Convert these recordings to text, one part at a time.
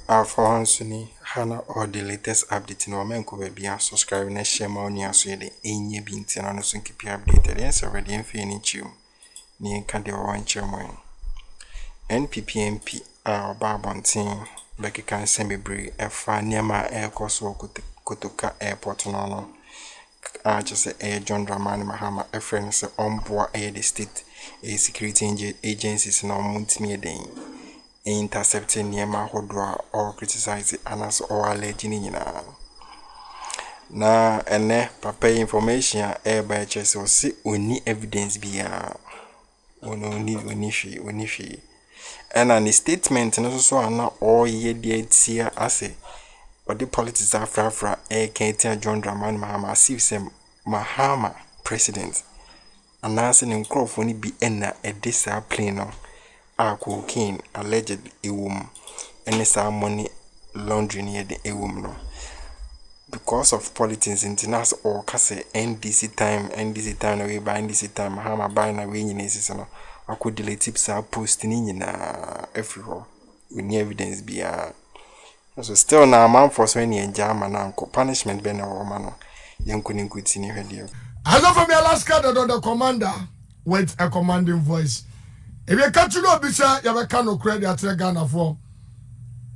Alpha OneTV Hana or the latest update in our men could be subscribe and share my news so the any bintin on us keep you updated. Yes, already in finish you near Candy or Chairman NPP our Barbontin Becky can send me brie a fan near my air course Kotoka airport no. I just say air John Dramani Mahama a friend say on board air the state a security agencies no month me a day. Intercepting near my hodra or criticizing anas or alleging na ene papa information by chess or see only evidence be only and an statement and also na all ye dear here as a or the politics are fra can't John Dramani Mahama see some Mahama president announcing in Crawford be enna a discipline cocaine alleged and some money laundering near the no. Because of politics international or case NDC time away by NDC time Mahama buying away in this I could delete tips are posting in everywhere with evidence be so still now man for so any German uncle punishment ben or man young couldn't quit in your head. I love from Alaska the commander with a commanding voice. If you catch you no bisa you have no credit at Ghana for.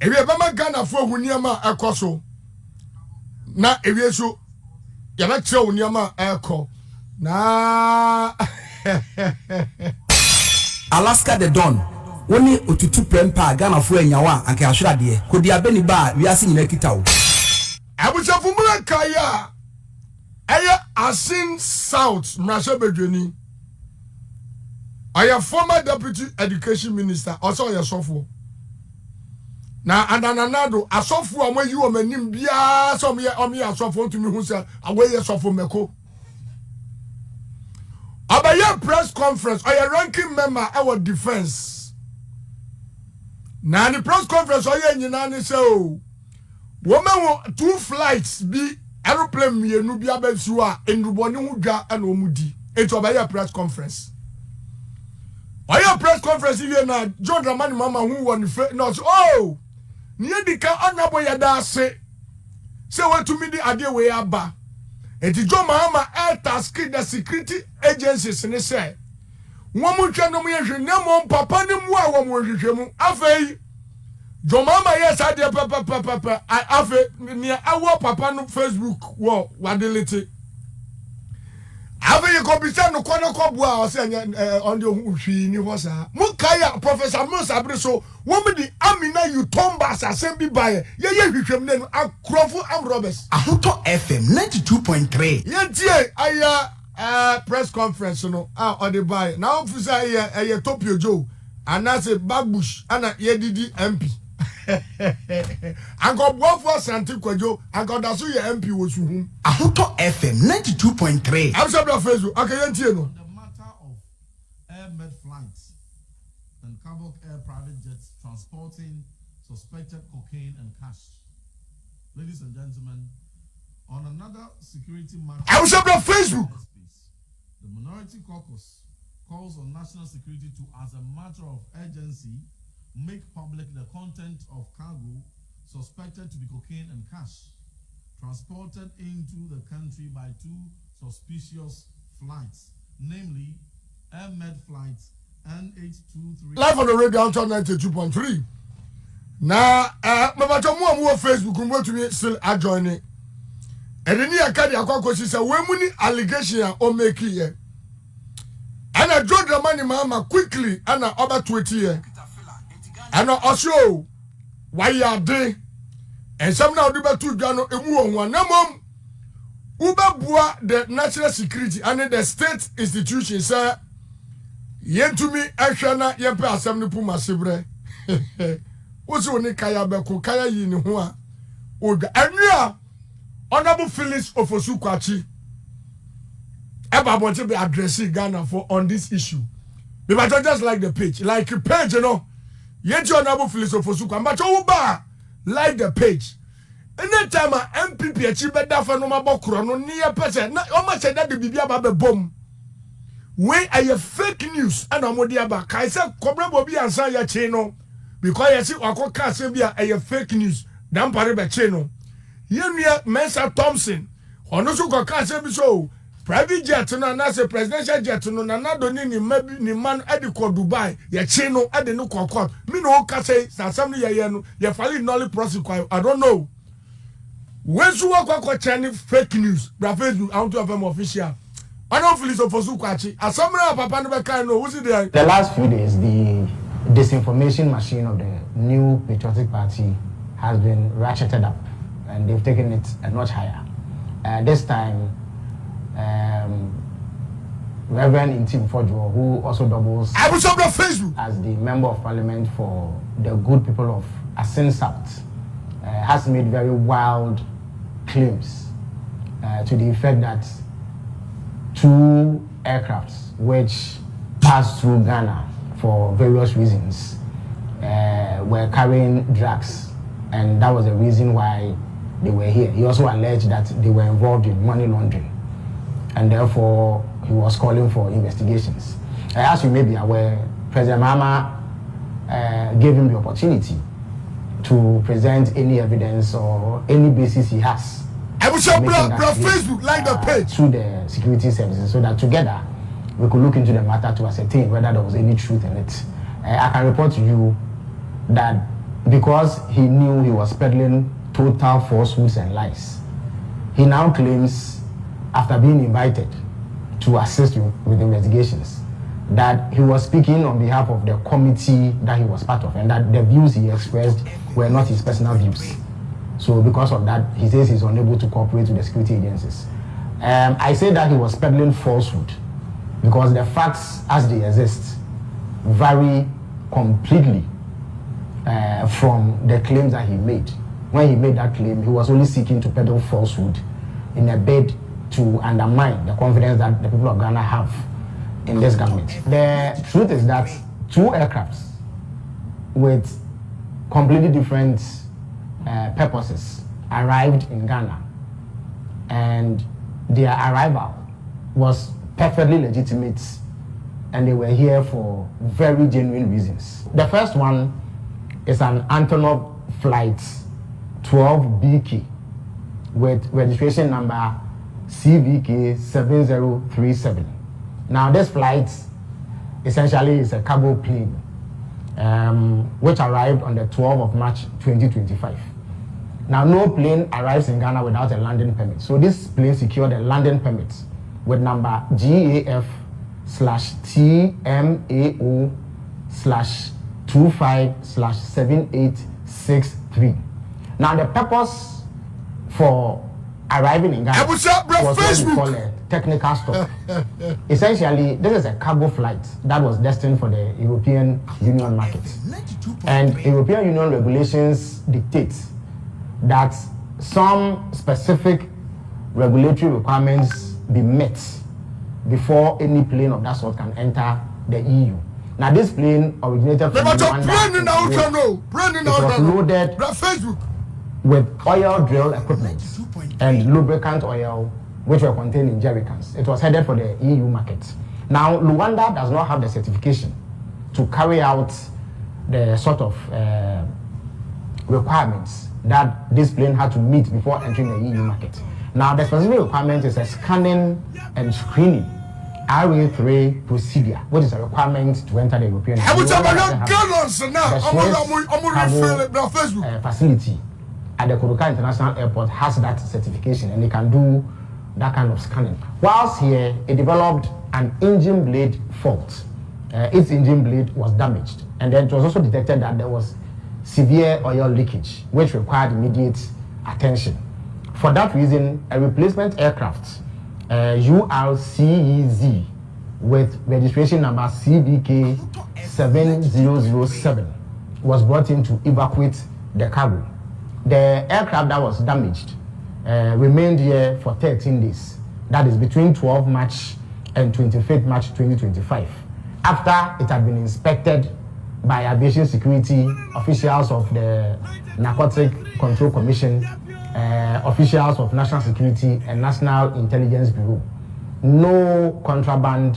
If you have Ghana for Wunyama Ekoso. Na if you so you have show Wunyama Eko. Na Alaska the Don. Woni otutu prempa Ghana for enyawa anke ahwera de. Kodi abeni ba wiase nyina kitawo. Abucha fumula kaya. Aya Asin South Mrashabedweni. I am former deputy education minister, also a software. Now, and another, a software where you are meaning, bia, some year on me, a software to me who said, away a software meko. About your press conference, I am ranking member, our defense. Now, the press conference, I am in so woman 2 flights be aeroplane, me, Nubia Bensua, and Rubonu and Omudi. It's about your press conference. Why your press conference here now? John Dramani Mama who won the no oh near the car honorable yada say what to me the idea way aba. And the John Mahama air task the security agencies and they say one no me papa ni wa mu afei John Mahama yes I dey papa I afei near our papa no Facebook wo delete. Ave you go be say no kono kobua o say on the hwi ni ho sa mukaya professor Musa Abriso wo me di Amina you tombas asem bi bae ye hwehwem ne Akrofo Amrobes Ahoto FM 92.3 ye tie aya press conference no on the bae now for say aya Topio Joe and na say Bagbush ana ye didi MP Anko Bofo Santi Kwajo Anko Dasu ye MP wo suhum Ahoto FM 92.3 I'm sorry Facebook okay yentie no the matter of air-med flights and Cavok Air private jets transporting suspected cocaine and cash. Ladies and gentlemen, on another security matter, I'm sorry Facebook the Minority Caucus calls on national security to, as a matter of urgency, make public the content of cargo suspected to be cocaine and cash transported into the country by 2 suspicious flights, namely air-med flights N823. Live on the radio on 92.3. Now, my Facebook come to me still adjoining. And then you carry a caucus is a women allegation or make here. And I draw the money, mama, quickly, and I over 20 years. And also, why you are there? And some now do better to Gano and one. No, mom. Uba the national security and the state institutions, sir. Yen to me, Ashana, Yempa, Assembly Puma Sibre. What's only Kaya Beko, Kaya Yin Hua? Oga, and yeah, Honorable Phyllis of Osukwachi. Eba want to be addressing Ghana for on this issue. But I just like the page, you know. Yet Honorable Phyllis of Osukwachi, but Uba like the page. Anytime MPP achieve that for no mabokro no near person, not almost said that the Bibia Babe bomb. When I have fake news and I'm with the back, I said, Cobra Bobby and Saya Chino. because you see wako ka se bia a fake news dan pare be che no yenua Mensa Thompson ono so ko ka se bi so private jet no na se presidential jet no na do ni mabi ni man ade ko Dubai ye che no ade no kokot me no ka say sasam no ye no ye fali knowledge prosecute I don't know when so wako chani fake news bra Facebook out of them official I don't feel so for Sukwachi asamra papa no be kind no who's there the last few days the disinformation machine of the new patriotic party has been ratcheted up and they've taken it a notch higher this time Reverend Intim Fojo, who also doubles as the Member of Parliament for the good people of Asin South, has made very wild claims to the effect that 2 aircrafts which passed through Ghana for various reasons were carrying drugs, and that was the reason why they were here. He also alleged that they were involved in money laundering, and therefore he was calling for investigations. As you may be aware, President Mahama gave him the opportunity to present any evidence or any basis he has Facebook, like the page, to the security services, so that together we could look into the matter to ascertain whether there was any truth in it. I can report to you that because he knew he was peddling total falsehoods and lies, he now claims, after being invited to assist with investigations, that he was speaking on behalf of the committee that he was part of, and that the views he expressed were not his personal views. So because of that, he says he's unable to cooperate with the security agencies. I say that he was peddling falsehood because the facts as they exist vary completely from the claims that he made. When he made that claim, he was only seeking to peddle falsehood in a bid to undermine the confidence that the people of Ghana have in this government. The truth is that 2 aircrafts with completely different purposes arrived in Ghana, and their arrival was perfectly legitimate, and they were here for very genuine reasons. The first one is an Antonov flight 12BK with registration number CVK 7037. Now this flight essentially is a cargo plane which arrived on the 12th of March 2025. Now no plane arrives in Ghana without a landing permit. So this plane secured a landing permit with number GAF/TMAO/25/7863. Now the purpose for arriving in Ghana was what we call a technical stop. Essentially, this is a cargo flight that was destined for the European Union market. And European Union regulations dictate that some specific regulatory requirements be met before any plane of that sort can enter the EU. Now this plane originated from Rwanda. It was loaded with oil drill equipment and lubricant oil, which were contained in jerrycans. It was headed for the EU market. Now, Rwanda does not have the certification to carry out the sort of requirements that this plane had to meet before entering the EU market. Now, the specific requirement is a scanning and screening RA3 procedure, which is a requirement to enter the European Union. Facility at the Kodoka International Airport has that certification, and they can do that kind of scanning. Whilst here, it developed an engine blade fault. Its engine blade was damaged, and then it was also detected that there was severe oil leakage, which required immediate attention. For that reason, a replacement aircraft, URCEZ, with registration number CVK 7007, was brought in to evacuate the cargo. The aircraft that was damaged remained here for 13 days. That is between 12 March and 25th March 2025. After it had been inspected by aviation security officials of the Narcotic Control Commission, officials of National Security and National Intelligence Bureau, no contraband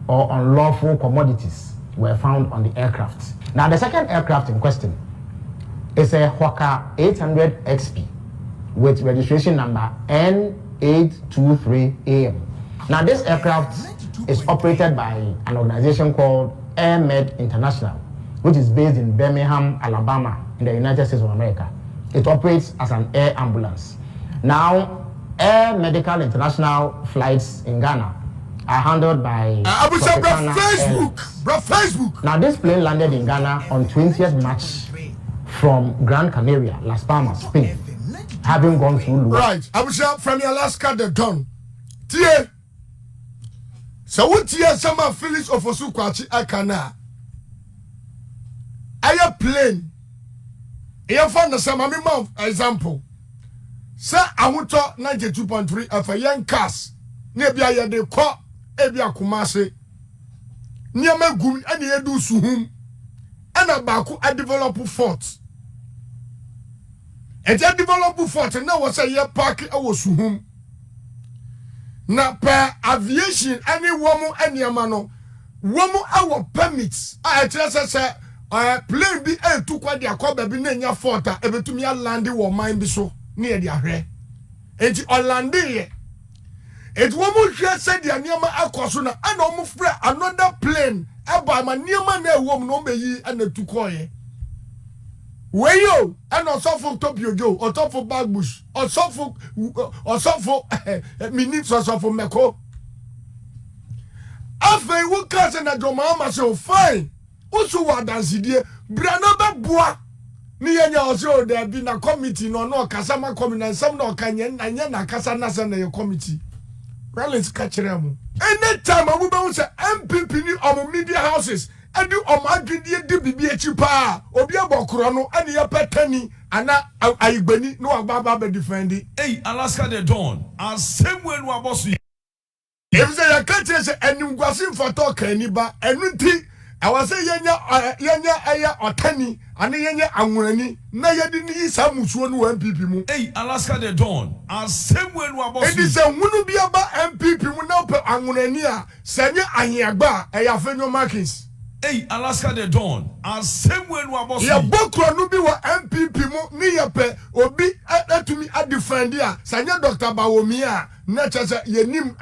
or unlawful commodities were found on the aircraft. Now, the second aircraft in question is a Hawker 800 XP with registration number N823AM. Now, this aircraft is operated by an organization called Air Med International, which is based in Birmingham, Alabama, in the United States of America. It operates as an air ambulance. Now, Air Medical International flights in Ghana are handled by Facebook. Now, this plane landed in Ghana on 20th March from Gran Canaria, Las Palmas, Spain, having gone through Luwa. Right, I was from Alaska, the Don. Tie. So what tie some Phyllis of Osukwachi Akana? Aya plane. Aya found the same example. Sir, I want to 92.3 of a young cast. Nebia ya de kwa ebia kumase. Niama gumi ani edu suhum. Ana baku a develop fort. And a develop fort and now was a year park awo suhum. Na per aviation any woman any amano. Woman our permits. I just say plane be a to kwa dia kwa baby nenya forta ebetumi a landi wo mind bi so near dia hwe. Enti Orlando ye. It woman just said the niama akosuna and almost another plane. Aba ma niama na ewom no meyi and the tukoye. Where you and also for Topio Joe or top for Bagbush or so for minutes or so for Meko. After you cast and a drama so fine. Also, what does he dear? Branaba bois. Nianya also there been a committee no Kasama coming and some no Kanyan and Yana Kasana and your committee. Rollins catch them. Anytime I will say MPP on media houses and do on my DBB cheaper or be about Kurano and your petani and I beni no Baba defending. Hey, Alaska the Dawn, and same way we are bossy. If they can't say and you was in for talk anybody and I was saying yenya otani and yenya amurani na yedi ni samusuo no MPP mu. Hey, Alaska the Dawn, and same way we are bossy. It is a wunu bi aba MPP mu na pe amurani a senye ahiagba eya fenyo markings. Hey, Alaska the Dawn, and same way we are bossy. Ya bokro no bi wa MPP mu ni ya pe obi atumi a defend ya senye Dr. Bawomi a na chese yenim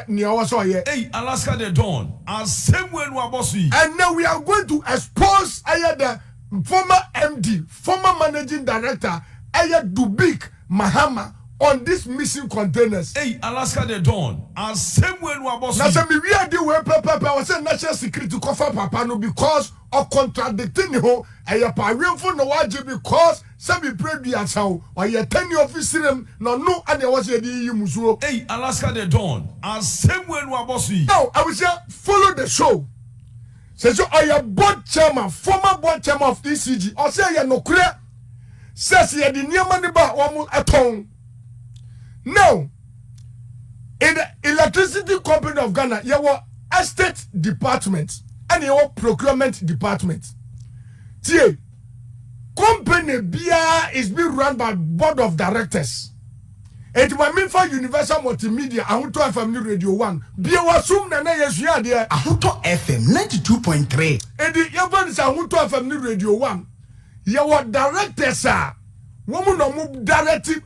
ni awoso ye. Hey, Alaska the Dawn, and same way we are bossy. And now we are going to expose the former MD, former managing director, Dubik Mahama on these missing containers. Hey, Alaska the Dawn, and same way we are bossy. Now, some we are the way Papa was a national security cover Papa no because of contradicting him. I have a real for no waji because some be pray be as how or your 10 officer no and there was a musuo. Hey, Alaska the Dawn, and same way we are bossy. Now, I will say follow the show. Says you are board chairman, former board chairman of ECG. Or say you no clear. Says you the near money bar almost at home. Now, in the electricity company of Ghana, you have estate department and you have procurement department. See, company BIA is being run by board of directors. And my mean for Universal Multimedia, Ahuto FM Radio 1. Be wasum na yesu ade. Ahuto FM 92.3. And the Evans Ahuto FM Radio 1. Your directors are woman no move directive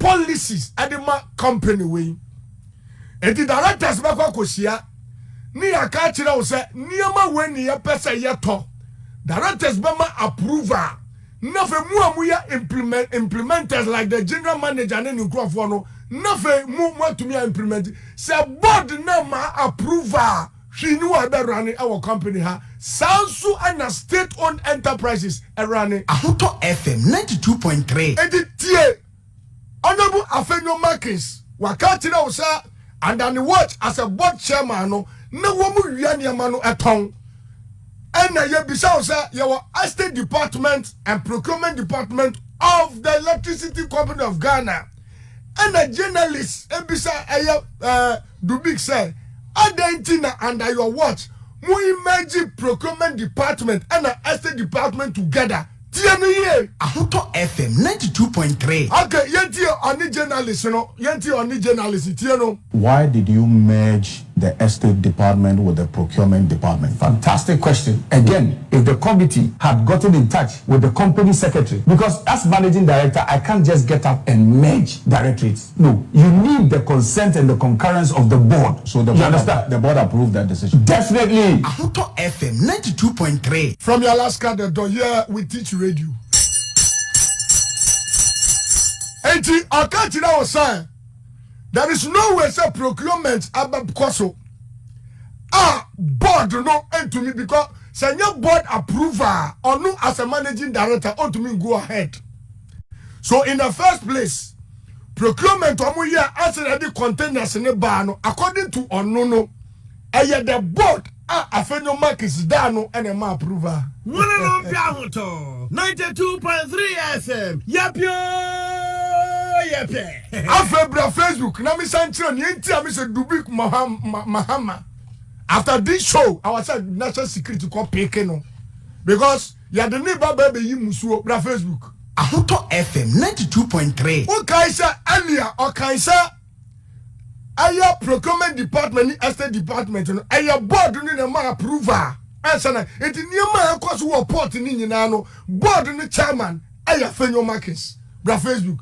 policies at the company way. And the directors back kosia. Ni aka kira wo se niama we ni ya pesa ye to. Directors bema approval. Nothing more implementers like the general manager and any crop for no. Nothing more to me implement. Say board nama approval. She knew about running our company. Sounds so and state-owned enterprises are running. Ahuto FM 92.3. And the TA Honorable Afenyo Markins Wakatira Osa and then watch as a board chairman. No woman yani mano atong. And besides your estate department and procurement department of the electricity company of Ghana. And a journalist beside Dubik said, Adentina under your watch, mu imagine procurement department and an estate department together. Ahuto FM 92.3. Okay, yenti oni journalist, no. Yenti oni journalist, no. Why did you merge the estate department with the procurement department? Fantastic question. Again, if the committee had gotten in touch with the company secretary, because as managing director, I can't just get up and merge directorates. No, you need the consent and the concurrence of the board. So the you board, understand? The board approved that decision. Definitely. Ahuto FM 92.3. From your last card, the door here we teach radio. And I can't now say there is no way say procurement about Koso. Board no end to me because say your board approval or no as a managing director on to me go ahead. So in the first place, procurement omo here answer the containers in the bar no according to Onono. The board afenyo mark is down and a ma approval. 92.3 FM. Yapio. Afebra Facebook na mi sanchiro ni enti am say Dubik Mahama. After this show, our national security call peke no. Because ya the neighbor baby yi musuo bra Facebook. Ahuto FM 92.3. O kaisa earlier o kaisa aya procurement department estate department no aya board ni na ma approval. Answer na enti niema akwaso wo port ni nyina no board ni chairman aya Fenyo Markets bra Facebook.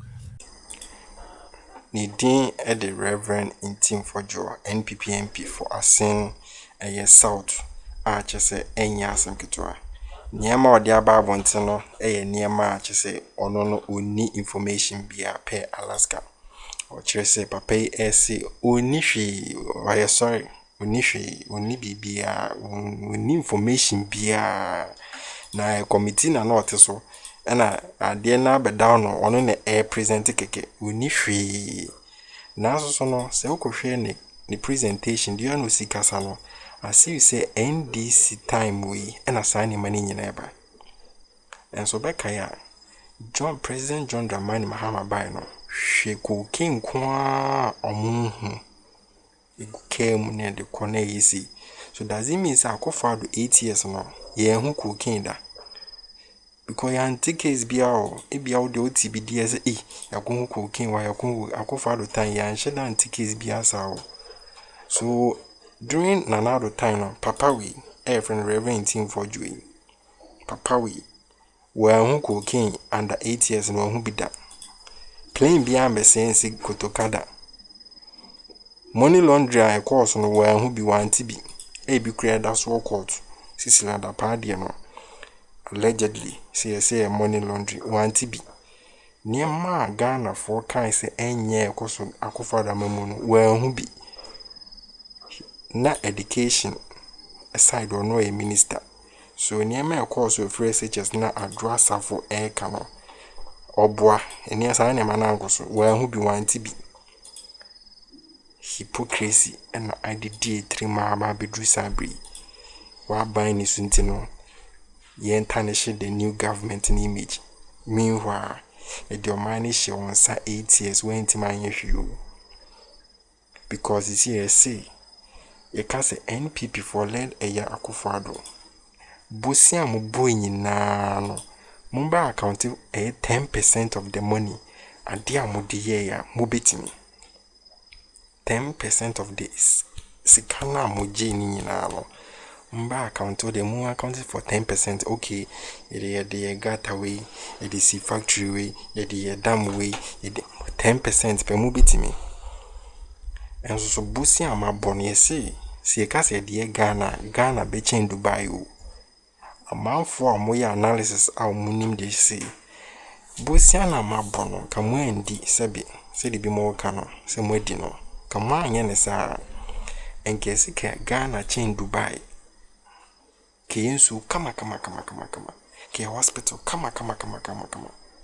Nidin the Reverend in team for Joe NPP MP for Asin a South Archese Enya Sankitoa. Niama or the Ababonte Niama Chese or no uni information bia per Alaska or Chese Pape Ese Unishi or sorry Unishi Unibi bia uni information bia na committee na not so. And I dare not be down on the air present keke. Unifree. Naso sono se uko share the presentation. Do you know si kasano? I see you say NDC time we and assign money in neighbor. And so back here, President John Dramani Mahama Bino. She cooking kwa omuhu. It came near the corner easy. So does it mean I go for 8 years no? Yeah, who cooking that? Because your anti-case be out, it be out the OTBD as a cooking while I go for the time, and shed anti-case be as out. So during another time, Papa we, friend Reverend team for Joey. Papa we, where who cooking under 8 years and who be that. Playing beyond the sense kotokada. Money laundry I course on where who be one TB. A be created as so called Sicilian party no. Allegedly, say money laundry one TB. Near ma Ghana for kind say enye koso akofada mamuno where who be na education aside or no a minister. So near me course of phrase such as na address for air cano or bois and near sign a manangoso where who be one TB. Hypocrisy and I did 3 mama bedru sabri. Wa buying is intino. Yen tarnish the new government in image. Meanwhile, your money she wants 8 years when to my you. Because it's here say, you can't say NPP for led a year akufado. Busia muboy na Mumba accounting 10% of the money. And dear mudiya mubitimi. 10% of this. Sikana mujini na Mba account the more accounted for 10%. Okay, the gata way, the sea factory way, the dam way, 10% per mubitimi. And so busi ama bonnie say, see a case the Ghana beche in Dubai. A man for moya analysis our munim they say. Busiana ma bono, come when di sabi, say the be more cano, some way dino. Come on, yenesa, and Kesi Ghana chain Dubai. Kensu kama. Ke hospital kama.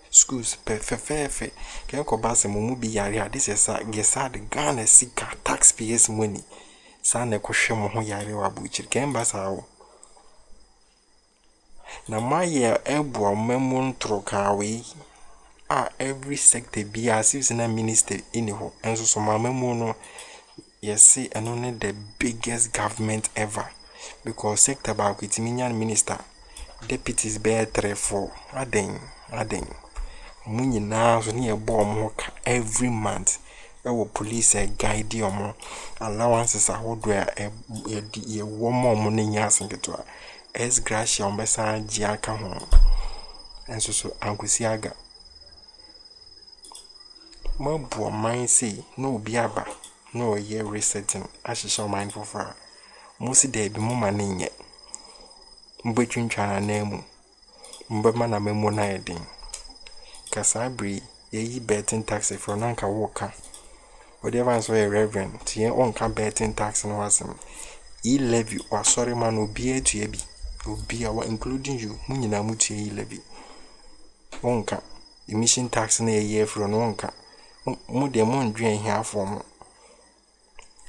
Schools fe. Ke ko base mo bi yare this is gesa the Ghana sika taxpayers money. Sa na ko hwe mo ho yare wa buchir ke mbasa wo. Na maye ebu amemu ntrokawe every sector be as if na minister iniho enso so mamemu no yes and only the biggest government ever. Because sector back with minister, deputies bear 3-4. Aden. Muni now so near bomb every month. police guide omo allowances ahodo ye wo mo ne nya asenketo es gracia ombesa gi aka ho enso so ankosi aga mabu man say no obi aba no ye resetting ahihye mind for musi de bi mu manenye mbetwintwa na namu mbema na memo na edin kasabri ye betting tax for nanka woka whatever so a reverend tie on ka betting tax no wasem levy or sorry man obi etu ebi obi awa including you munyina mutu levy onka emission tax na ye for no onka mu de mo ndwen hia form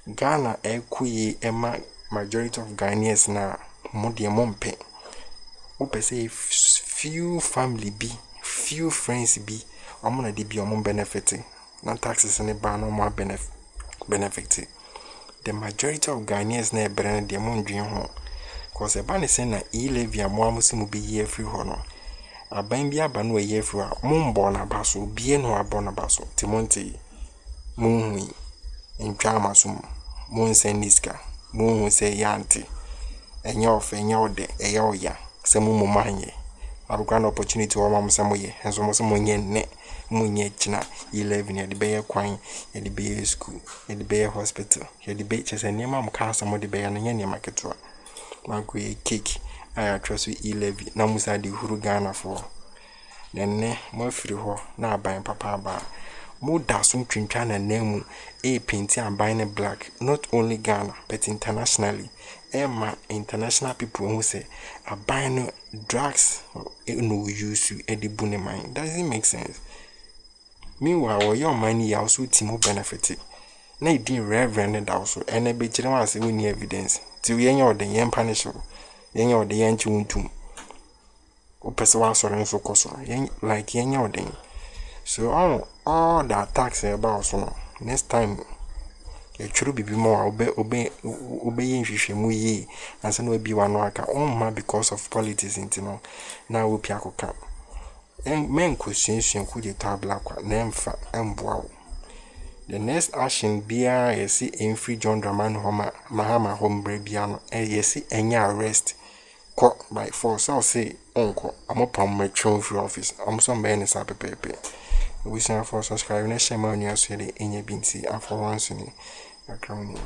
Ghana ekuyi ema majority of Ghanaians na mo de mo mpe we say few family be few friends be amuna de be omo benefit na taxes ne ba no more benefit the majority of Ghanaians na brand de mo ndwen ho cause e ba ne say na levy amo amusimu be year free ho no aban bi aba no year free a mo mbo na baso bie no abo na baso timonti mo hui ntwa amasum mo nsen niska mo hu say yanti enya of enya ode eya oya se mo manye abukwa na opportunity wo mam se moye enso mo se monye ne monye china 11 ya de be kwan ya de be school ya de be hospital ya de be chese niam am ka asamo de be ya nye niam aketo manko ye cake aya trust 11 na musa de huru Ghana for nenne mo afiri ho na aban papa ba mo da so twintwa na namu painting aban ne black not only Ghana but internationally Emma international people who say aban no drugs no use you edibu ne mind doesn't make sense. Meanwhile your money also team benefit na idin reverend and also ene be kire ma say we need evidence ti we yen ode yen punish yen ode yen chiwuntum o pese wa soro nso koso yen like yen ode so all that tax about so next time e churu bibi mo obe yen hwehwemu yi ansa na obi wa no aka on because of politics intino na wo pia koka men question ku de tabla kwa na emfa emboa. The next action bia yesi enfree John Dramani Mahama hombre bia no yesi enya arrest ko by force or say onko amopam retron free office amso mbe ne sa pepepe. We say for subscribe na share my news here enya binti afọ once ni Akroma.